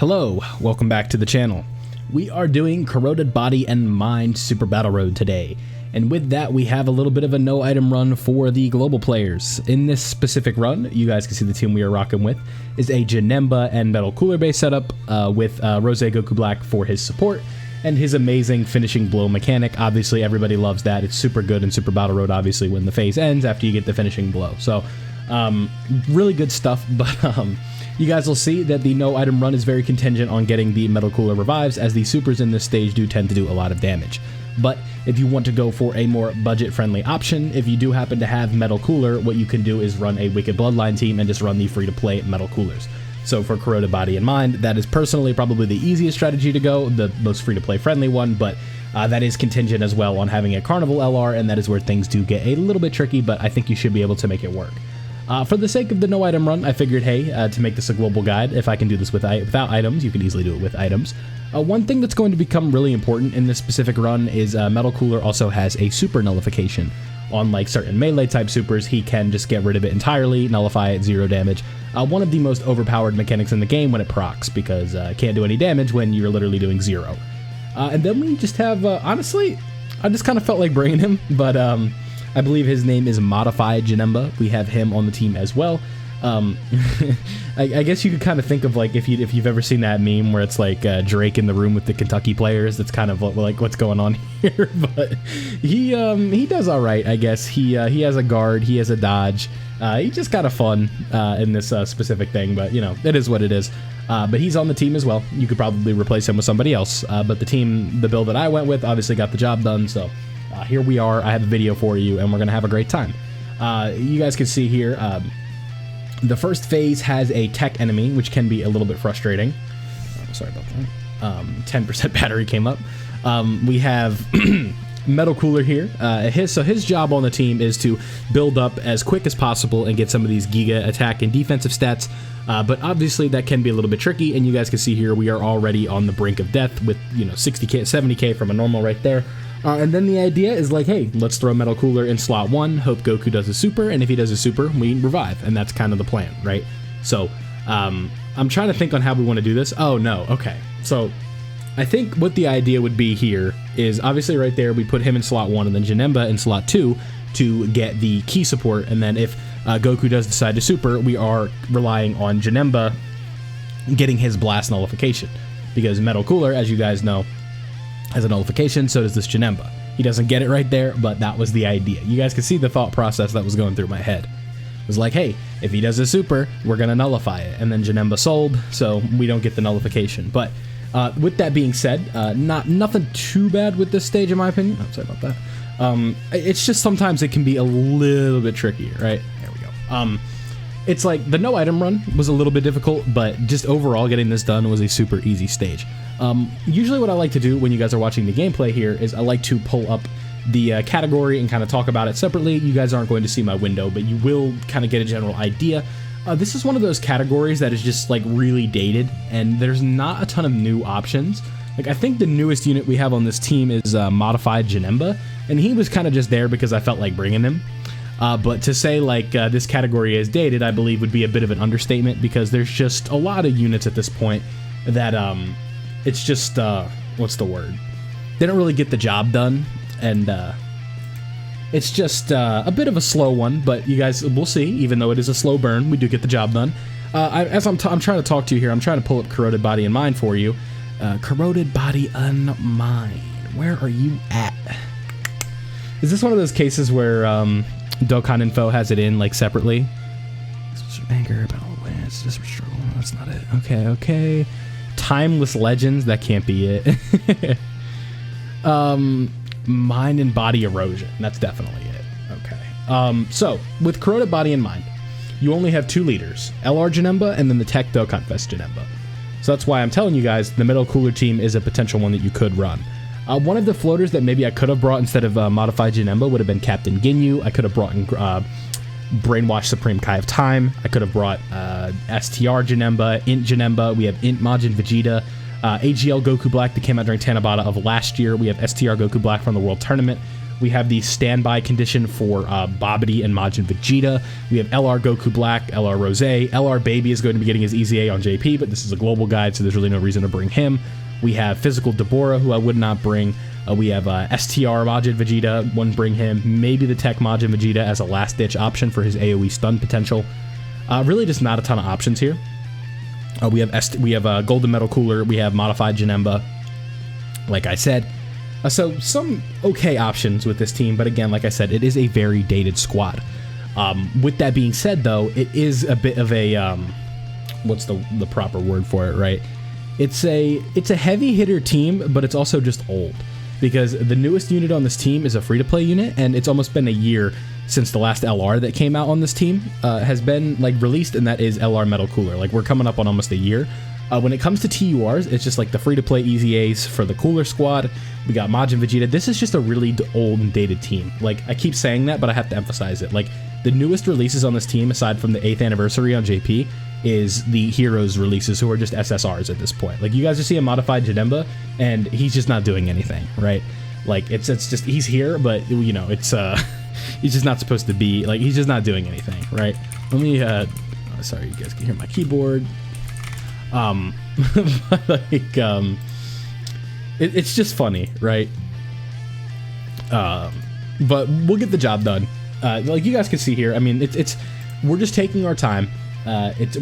Hello, welcome back to the channel. We are doing Corroded Body and Mind Super Battle Road today, and with that we have a little bit of a no item run for the global players. In this specific run, you guys can see the team we are rocking with is a Janemba and Metal Cooler base setup with Rose Goku Black for his support and his amazing finishing blow mechanic. Obviously everybody loves that. It's super good in Super Battle Road, obviously, when the phase ends after you get the finishing blow. So really good stuff, but you guys will see that the no item run is very contingent on getting the Metal Cooler revives, as the supers in this stage do tend to do a lot of damage. But if you want to go for a more budget-friendly option, if you do happen to have Metal Cooler, what you can do is run a Wicked Bloodline team and just run the free-to-play Metal Coolers. So for Corroded Body and Mind, that is personally probably the easiest strategy to go, the most free-to-play friendly one, but that is contingent as well on having a Carnival LR, and that is where things do get a little bit tricky, but I think you should be able to make it work. For the sake of the no item run, I figured, hey, to make this a global guide, if I can do this without items, you can easily do it with items. One thing that's going to become really important in this specific run is Metal Cooler also has a super nullification. On like certain melee type supers, he can just get rid of it entirely, nullify it, 0 damage. One of the most overpowered mechanics in the game when it procs, because it can't do any damage when you're literally doing 0. And then we just have, honestly, I just kind of felt like bringing him, but I believe his name is Modified Janemba. We have him on the team as well. I guess you could kind of think of like if you've ever seen that meme where it's like Drake in the room with the Kentucky players. That's kind of like what's going on here. But he does all right, I guess. He has a guard, he has a dodge. He's just kind of fun in this specific thing, but you know, it is what it is. But he's on the team as well. You could probably replace him with somebody else. But the build that I went with obviously got the job done. So here we are. I have a video for you, and we're gonna have a great time. You guys can see here. The first phase has a tech enemy, which can be a little bit frustrating. Oh, sorry about that. 10% battery came up. We have Metal Cooler here. His job on the team is to build up as quick as possible and get some of these Giga attack and defensive stats. But obviously that can be a little bit tricky, and you guys can see here we are already on the brink of death with 60k, 70k from a normal right there. And then the idea is like, hey, let's throw Metal Cooler in slot 1, hope Goku does a super, and if he does a super, we revive, and that's kind of the plan, right? So, I'm trying to think on how we want to do this. Oh, no, okay. So, I think what the idea would be here is, obviously right there, we put him in slot 1, and then Janemba in slot 2 to get the key support, and then if Goku does decide to super, we are relying on Janemba getting his blast nullification, because Metal Cooler, as you guys know, has a nullification, so does this Janemba. He doesn't get it right there, but that was the idea. You guys can see the thought process that was going through my head. It was like, hey, if he does a super, we're going to nullify it. And then Janemba sold, so we don't get the nullification. But with that being said, nothing too bad with this stage, in my opinion. I'm sorry about that. It's just sometimes it can be a little bit trickier, right? There we go. It's like the no item run was a little bit difficult, but just overall getting this done was a super easy stage. Usually what I like to do when you guys are watching the gameplay here is I like to pull up the category and kind of talk about it separately. You guys aren't going to see my window, but you will kind of get a general idea. This is one of those categories that is just like really dated, and there's not a ton of new options. Like, I think the newest unit we have on this team is Modified Janemba, and he was kind of just there because I felt like bringing him. But to say like this category is dated, I believe would be a bit of an understatement, because there's just a lot of units at this point that it's just what's the word? They don't really get the job done, and it's just a bit of a slow one. But you guys will see, even though it is a slow burn, we do get the job done. As I'm trying to talk to you here, I'm trying to pull up Corroded Body and Mind for you. Corroded Body and Mind, where are you at? Is this one of those cases where Dokkan Info has it in like separately? Anger, battle awareness, just struggle. That's not it. Okay. Timeless Legends, that can't be it. Mind and Body Erosion, that's definitely it. Okay. So with Corroded Body and Mind, you only have 2 leaders, LR Janemba and then the Tech Dokkan Fest Janemba. So that's why I'm telling you guys the Metal Cooler team is a potential one that you could run. One of the floaters that maybe I could have brought instead of Modified Janemba would have been Captain Ginyu. I could have brought in Brainwash Supreme Kai of Time. I could have brought STR Janemba, Int Janemba. We have Int Majin Vegeta. AGL Goku Black that came out during Tanabata of last year. We have STR Goku Black from the World Tournament. We have the standby condition for Babidi and Majin Vegeta. We have LR Goku Black, LR Rose. LR Baby is going to be getting his EZA on JP, but this is a global guide, so there's really no reason to bring him. We have Physical Deborah, who I would not bring. We have STR Majin Vegeta, wouldn't bring him. Maybe the Tech Majin Vegeta as a last-ditch option for his AoE stun potential. Really just not a ton of options here. We have Golden Metal Cooler. We have Modified Janemba, like I said. So some okay options with this team, but again, like I said, it is a very dated squad. With that being said, though, it is a bit of a what's the proper word for it, right? It's a heavy hitter team, but it's also just old, because the newest unit on this team is a free-to-play unit, and it's almost been a year since the last LR that came out on this team has been like released, and that is LR Metal Cooler. Like, we're coming up on almost a year. When it comes to TURs, it's just like the free-to-play EZAs for the Cooler Squad. We got Majin Vegeta. This is just a really old and dated team. Like, I keep saying that, but I have to emphasize it. Like, the newest releases on this team, aside from the 8th anniversary on JP, is the Heroes releases, who are just SSRs at this point. Like, you guys are seeing Modified Janemba, and he's just not doing anything, right? Like, it's just, he's here, but, you know, it's, he's just not supposed to be, like, he's just not doing anything, right? Let me, sorry, you guys can hear my keyboard. It's just funny, right? But we'll get the job done. Like you guys can see here, I mean, we're just taking our time.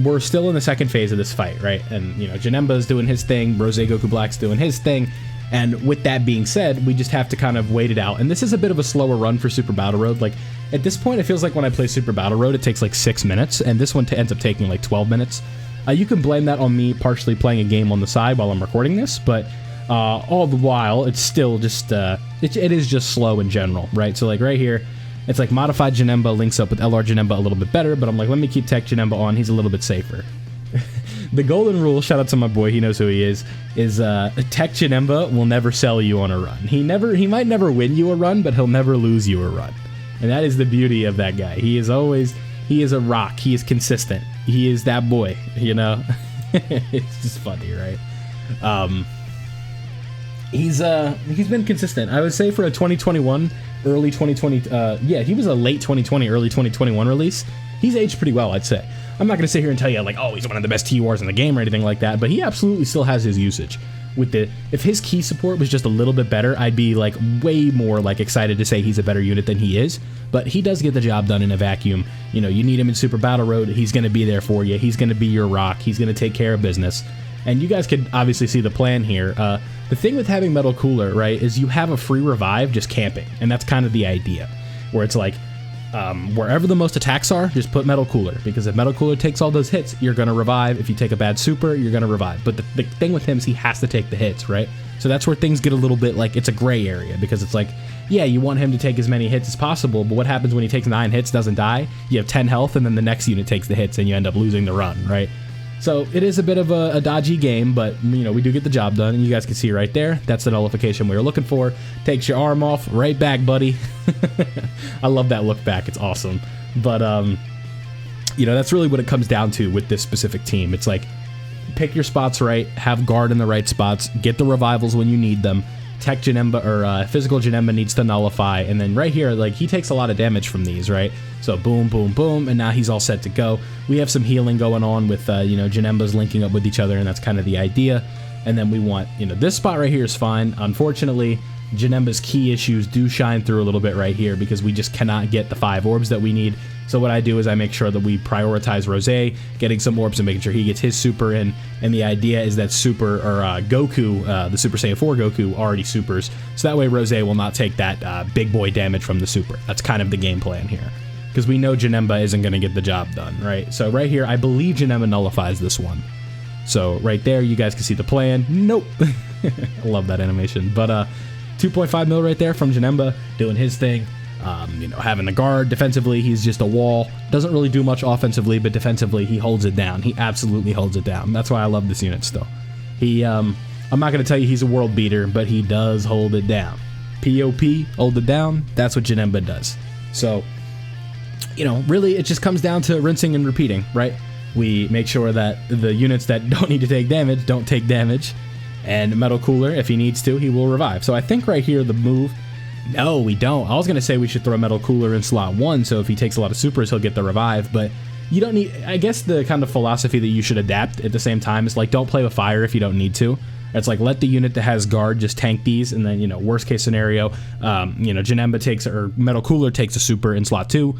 We're still in the second phase of this fight, right? And, you know, Janemba's doing his thing, Rose Goku Black's doing his thing. And with that being said, we just have to kind of wait it out. And this is a bit of a slower run for Super Battle Road. Like, at this point, it feels like when I play Super Battle Road, it takes like 6 minutes, and this one ends up taking like 12 minutes. You can blame that on me partially playing a game on the side while I'm recording this, but all the while, it's still just, it is just slow in general, right? So, like, right here, it's like Modified Janemba links up with LR Janemba a little bit better, but I'm like, let me keep Tech Janemba on. He's a little bit safer. The golden rule, shout out to my boy, he knows who he is Tech Janemba will never sell you on a run. He might never win you a run, but he'll never lose you a run. And that is the beauty of that guy. He is a rock. He is consistent. He is that boy, you know? It's just funny, right? He's been consistent. I would say for a 2021, early 2020, yeah, he was a late 2020, early 2021 release. He's aged pretty well, I'd say. I'm not going to sit here and tell you, like, oh, he's one of the best TURs in the game or anything like that, but he absolutely still has his usage. If his key support was just a little bit better, I'd be, like, way more, like, excited to say he's a better unit than he is, but he does get the job done in a vacuum. You know, you need him in Super Battle Road, he's going to be there for you, he's going to be your rock, he's going to take care of business, and you guys could obviously see the plan here. The thing with having Metal Cooler, right, is you have a free revive just camping, and that's kind of the idea, where it's like, wherever the most attacks are, just put Metal Cooler, because if Metal Cooler takes all those hits, you're going to revive. If you take a bad super, you're going to revive. But the thing with him is he has to take the hits, right? So that's where things get a little bit like, it's a gray area, because it's like, yeah, you want him to take as many hits as possible, but what happens when he takes 9 hits, doesn't die? You have 10 health, and then the next unit takes the hits, and you end up losing the run, right? So it is a bit of a dodgy game, but, you know, we do get the job done, and you guys can see right there, that's the nullification we were looking for. Takes your arm off, right back, buddy. I love that look back, it's awesome. But, you know, that's really what it comes down to with this specific team. It's like, pick your spots right, have guard in the right spots, get the revivals when you need them. Tech Janemba, or Physical Janemba needs to nullify, and then right here, like, he takes a lot of damage from these, right? So boom, boom, boom, and now he's all set to go. We have some healing going on with, you know, Janembas linking up with each other, and that's kind of the idea. And then we want, you know, this spot right here is fine. Unfortunately, Janemba's key issues do shine through a little bit right here, because we just cannot get the 5 orbs that we need. So what I do is I make sure that we prioritize Rose getting some orbs and making sure he gets his super in, and the idea is that Super, or Goku, the Super Saiyan 4 Goku, already supers, so that way Rose will not take that big boy damage from the super. That's kind of the game plan here, because we know Janemba isn't going to get the job done, right? So right here, I believe Janemba nullifies this one. So right there, you guys can see the plan. Nope. I love that animation. But 2.5 mil right there from Janemba, doing his thing. You know, having the guard. Defensively, he's just a wall. Doesn't really do much offensively, but defensively, he holds it down. He absolutely holds it down. That's why I love this unit still. He, I'm not going to tell you he's a world beater, but he does hold it down. POP, hold it down. That's what Janemba does. So, you know, really, it just comes down to rinsing and repeating, right? We make sure that the units that don't need to take damage don't take damage. And Metal Cooler, if he needs to, he will revive. So I think right here, the move No, we don't. I was going to say we should throw Metal Cooler in slot 1, so if he takes a lot of supers, he'll get the revive, but you don't need... I guess the kind of philosophy that you should adapt at the same time is, like, don't play with fire if you don't need to. It's like, let the unit that has guard just tank these, and then, you know, worst case scenario, you know, Janemba takes, or Metal Cooler takes a super in slot 2,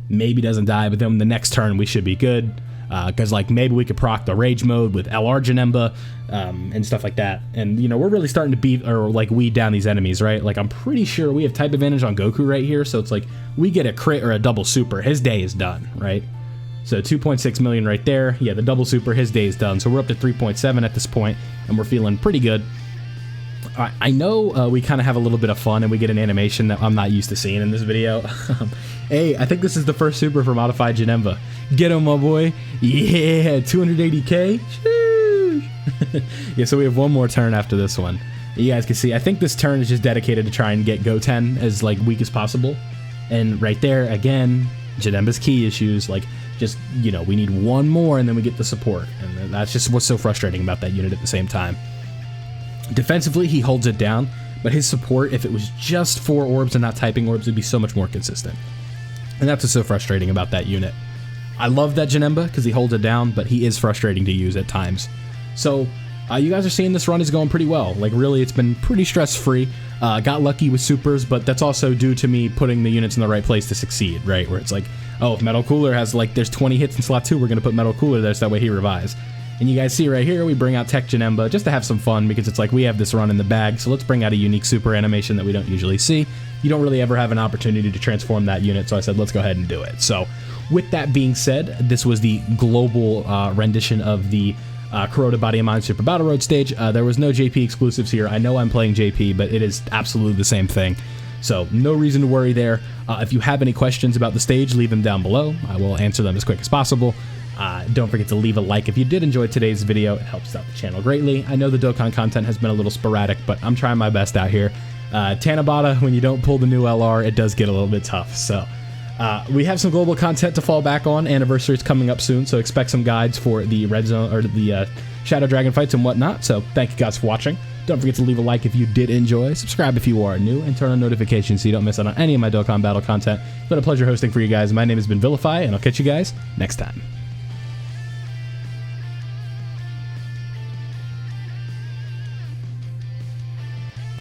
maybe doesn't die, but then the next turn we should be good. Because, like, maybe we could proc the Rage mode with LR Janemba and stuff like that. And, you know, we're really starting to beat or, like, weed down these enemies, right? Like, I'm pretty sure we have type advantage on Goku right here. So it's like we get a crit or a double super. His day is done, right? So 2.6 million right there. Yeah, the double super, his day is done. So we're up to 3.7 at this point, and we're feeling pretty good. I know we kind of have a little bit of fun, and we get an animation that I'm not used to seeing in this video. Hey, I think this is the first super for Modified Janemba. Get him, my boy. Yeah, 280k. Yeah, so we have one more turn after this one. You guys can see, I think this turn is just dedicated to try and get Goten as, like, weak as possible. And right there, again, Janemba's key issues, like, just, you know, we need one more, and then we get the support. And that's just what's so frustrating about that unit at the same time. Defensively, he holds it down, but his support, if it was just 4 orbs and not typing orbs, would be so much more consistent. And that's what's so frustrating about that unit. I love that Janemba because he holds it down, but he is frustrating to use at times. So, you guys are seeing this run is going pretty well. Like, really, it's been pretty stress-free. Got lucky with supers, but that's also due to me putting the units in the right place to succeed, right? Where it's like, oh, if Metal Cooler has, like, there's 20 hits in slot 2, we're going to put Metal Cooler there so that way he revives. And you guys see right here, we bring out Tech Janemba just to have some fun because it's like we have this run in the bag, so let's bring out a unique super animation that we don't usually see. You don't really ever have an opportunity to transform that unit, so I said let's go ahead and do it. So with that being said, this was the global rendition of the Kuroda Body and Mind Super Battle Road stage. There was no JP exclusives here. I know I'm playing JP, but it is absolutely the same thing. So no reason to worry there. If you have any questions about the stage, leave them down below. I will answer them as quick as possible. Don't forget to leave a like if you did enjoy today's video. It helps out the channel greatly. I know the Dokkan content has been a little sporadic, but I'm trying my best out here. Tanabata, when you don't pull the new LR, it does get a little bit tough. So we have some global content to fall back on. Anniversary is coming up soon, so expect some guides for the Red Zone or the Shadow Dragon fights and whatnot. So thank you guys for watching. Don't forget to leave a like if you did enjoy, subscribe if you are new, and turn on notifications so you don't miss out on any of my Dokkan Battle content. It's been a pleasure hosting for you guys. My name has been Vilify, and I'll catch you guys next time.